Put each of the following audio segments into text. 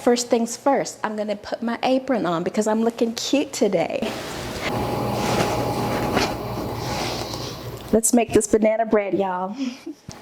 first things first, I'm gonna put my apron on because I'm looking cute today. Let's make this banana bread, y'all.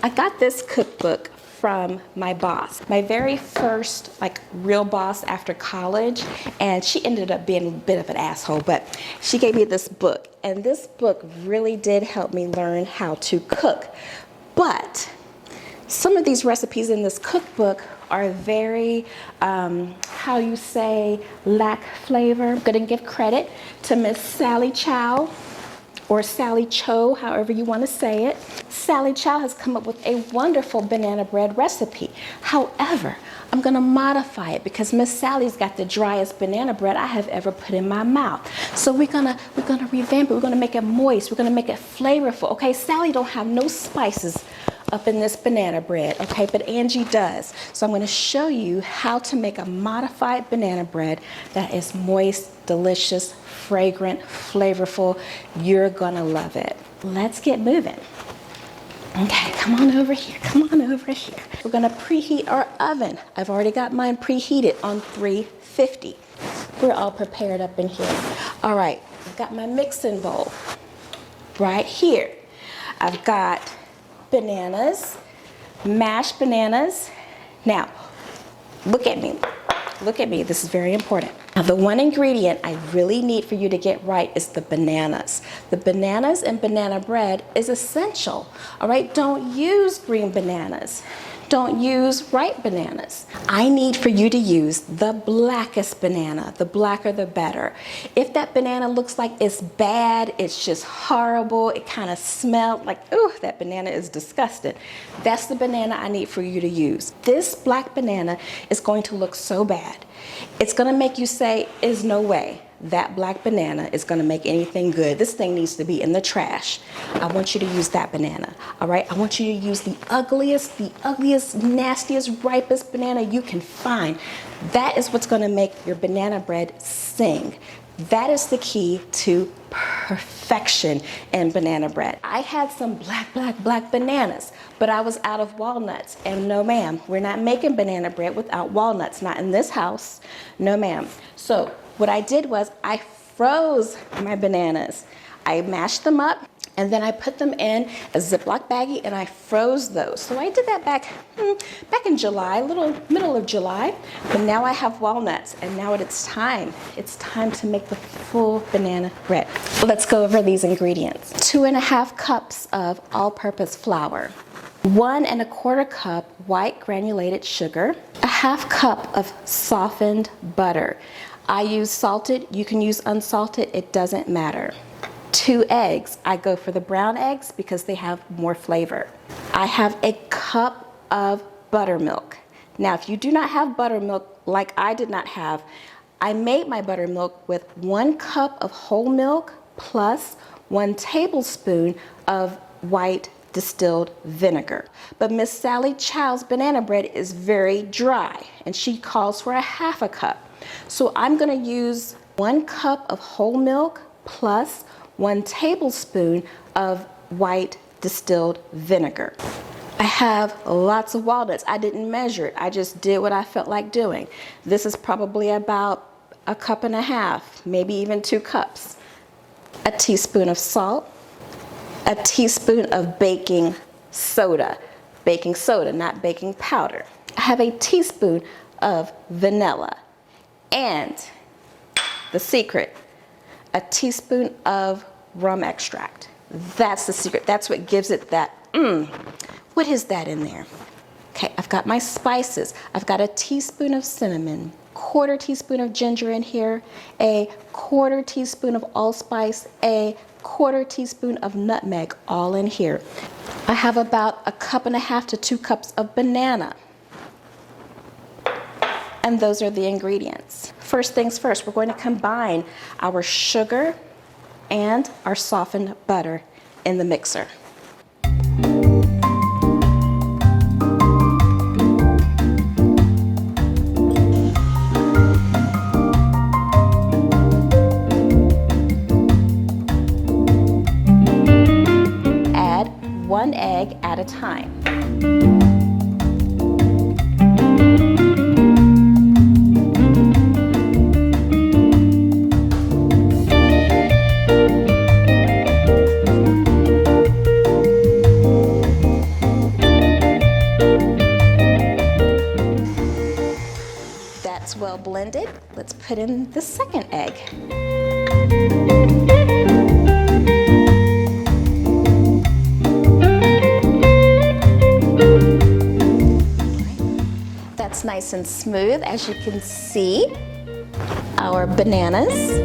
I got this cookbook from my boss, my very first real boss after college, and she ended up being a bit of an asshole, but she gave me this book, and this book really did help me learn how to cook. But some of these recipes in this cookbook are very, how you say, lack flavor. I'm gonna give credit to Miss Sally Chow, or Sally Cho, however you want to say it. Sally Chow has come up with a wonderful banana bread recipe. However, I'm gonna modify it because Miss Sally's got the driest banana bread I have ever put in my mouth. So we're gonna revamp it. We're gonna make it moist. We're gonna make it flavorful. Okay, Sally don't have no spices up in this banana bread, okay, but Angie does. So I'm gonna show you how to make a modified banana bread that is moist, delicious, fragrant, flavorful. You're gonna love it. Let's get moving. Okay, come on over here, come on over here. We're gonna preheat our oven. I've already got mine preheated on 350. We're all prepared up in here. All right, I've got my mixing bowl right here. I've got bananas, mashed bananas. Now, look at me. Look at me, this is very important. Now, the one ingredient I really need for you to get right is the bananas. The bananas in banana bread is essential, all right? Don't use green bananas. Don't use ripe bananas. I need for you to use the blackest banana. The blacker the better. If that banana looks like it's bad, it's just horrible, it kind of smells like, ooh, that banana is disgusting. That's the banana I need for you to use. This black banana is going to look so bad. It's gonna make you say, there's no way that black banana is gonna make anything good. This thing needs to be in the trash. I want you to use that banana, all right? I want you to use the ugliest, nastiest, ripest banana you can find. That is what's gonna make your banana bread sing. That is the key to perfection in banana bread. I had some black bananas, but I was out of walnuts. And no ma'am, we're not making banana bread without walnuts, not in this house, no ma'am. So what I did was I froze my bananas. I mashed them up and then I put them in a Ziploc baggie and I froze those. So I did that back in July, middle of July, but now I have walnuts and now it's time to make the full banana bread. Let's go over these ingredients. 2.5 cups of all-purpose flour, 1 1/4 cup white granulated sugar, 1/2 cup of softened butter. I use salted, you can use unsalted, it doesn't matter. 2 eggs. I go for the brown eggs because they have more flavor. I have a cup of buttermilk. Now, if you do not have buttermilk like I did not have, I made my buttermilk with 1 cup of whole milk plus 1 tablespoon of white distilled vinegar. But Miss Sally Chow's banana bread is very dry and she calls for 1/2 cup. So I'm gonna use 1 cup of whole milk plus 1 tablespoon of white distilled vinegar. I have lots of walnuts. I didn't measure it. I just did what I felt like doing. This is probably about 1.5 cups, maybe even 2 cups. A teaspoon of salt, a teaspoon of baking soda, not baking powder. I have a teaspoon of vanilla, and the secret, a teaspoon of rum extract. That's the secret. That's what gives it that, What is that in there? Okay, I've got my spices. I've got a teaspoon of cinnamon, 1/4 teaspoon of ginger in here, a 1/4 teaspoon of allspice, a 1/4 teaspoon of nutmeg, all in here. I have about 1.5 cups to 2 cups of banana. And those are the ingredients. First things first, we're going to combine our sugar and our softened butter in the mixer. Add 1 egg at a time. that's well blended, let's put in the second egg. That's nice and smooth, as you can see. Our bananas.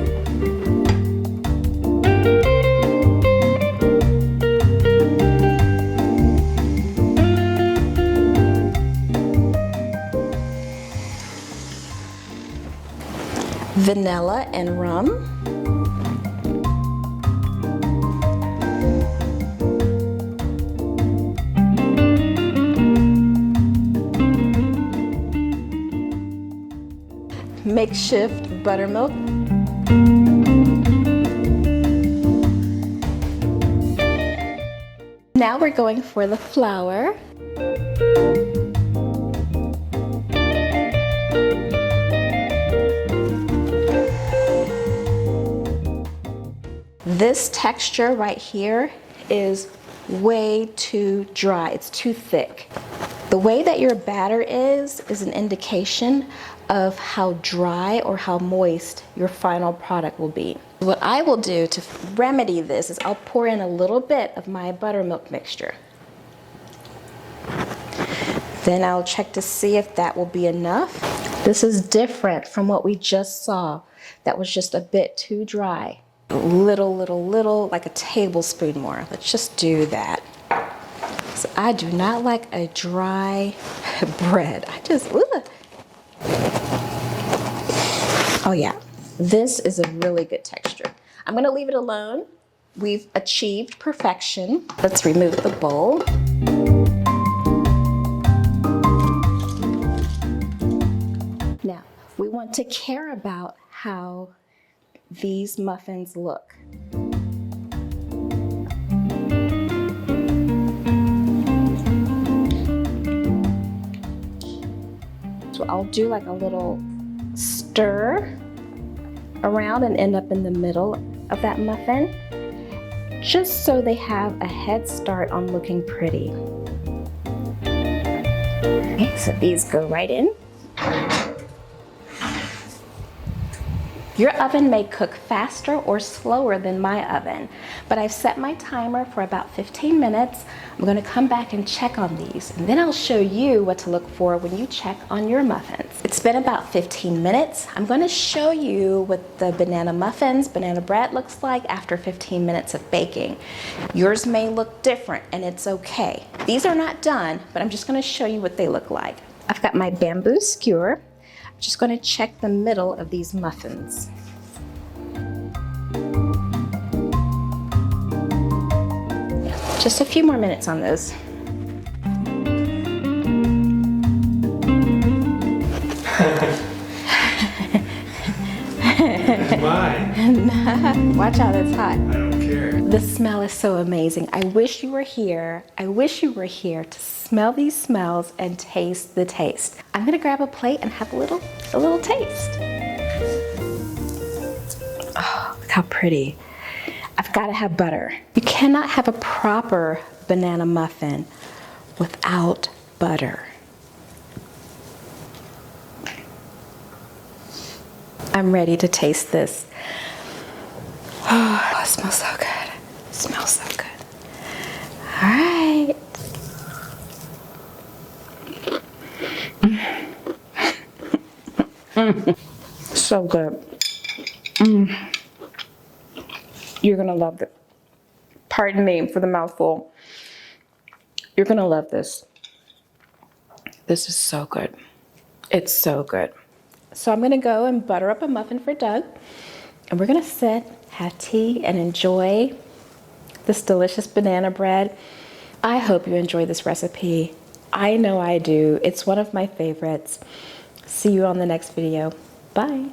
Vanilla and rum. Makeshift buttermilk. Now we're going for the flour. This texture right here is way too dry. It's too thick. The way that your batter is an indication of how dry or how moist your final product will be. What I will do to remedy this is I'll pour in a little bit of my buttermilk mixture. Then I'll check to see if that will be enough. This is different from what we just saw. That was just a bit too dry. Little, like a tablespoon more. Let's just do that. So I do not like a dry bread. I just, ugh. Oh yeah, this is a really good texture. I'm gonna leave it alone. We've achieved perfection. Let's remove the bowl. Now, we want to care about how these muffins look. So I'll do like a little stir around and end up in the middle of that muffin, just so they have a head start on looking pretty. Okay, so these go right in. Your oven may cook faster or slower than my oven, but I've set my timer for about 15 minutes. I'm going to come back and check on these, and then I'll show you what to look for when you check on your muffins. It's been about 15 minutes. I'm going to show you what the banana muffins, banana bread looks like after 15 minutes of baking. Yours may look different, and it's okay. These are not done, but I'm just going to show you what they look like. I've got my bamboo skewer. Just going to check the middle of these muffins. Just a few more minutes on those. It's mine. Watch out, it's hot. I don't care. The smell is so amazing. I wish you were here. I wish you were here to smell these smells and taste the taste. I'm gonna grab a plate and have a little taste. Oh, look how pretty. I've gotta have butter. You cannot have a proper banana muffin without butter. I'm ready to taste this. Oh, it smells so good. It smells so good. All right. So good. You're gonna love it. Pardon me for the mouthful. You're gonna love this. This is so good. It's so good. So I'm gonna go and butter up a muffin for Doug, and we're gonna sit, have tea, and enjoy this delicious banana bread. I hope you enjoy this recipe. I know I do. It's one of my favorites. See you on the next video. Bye.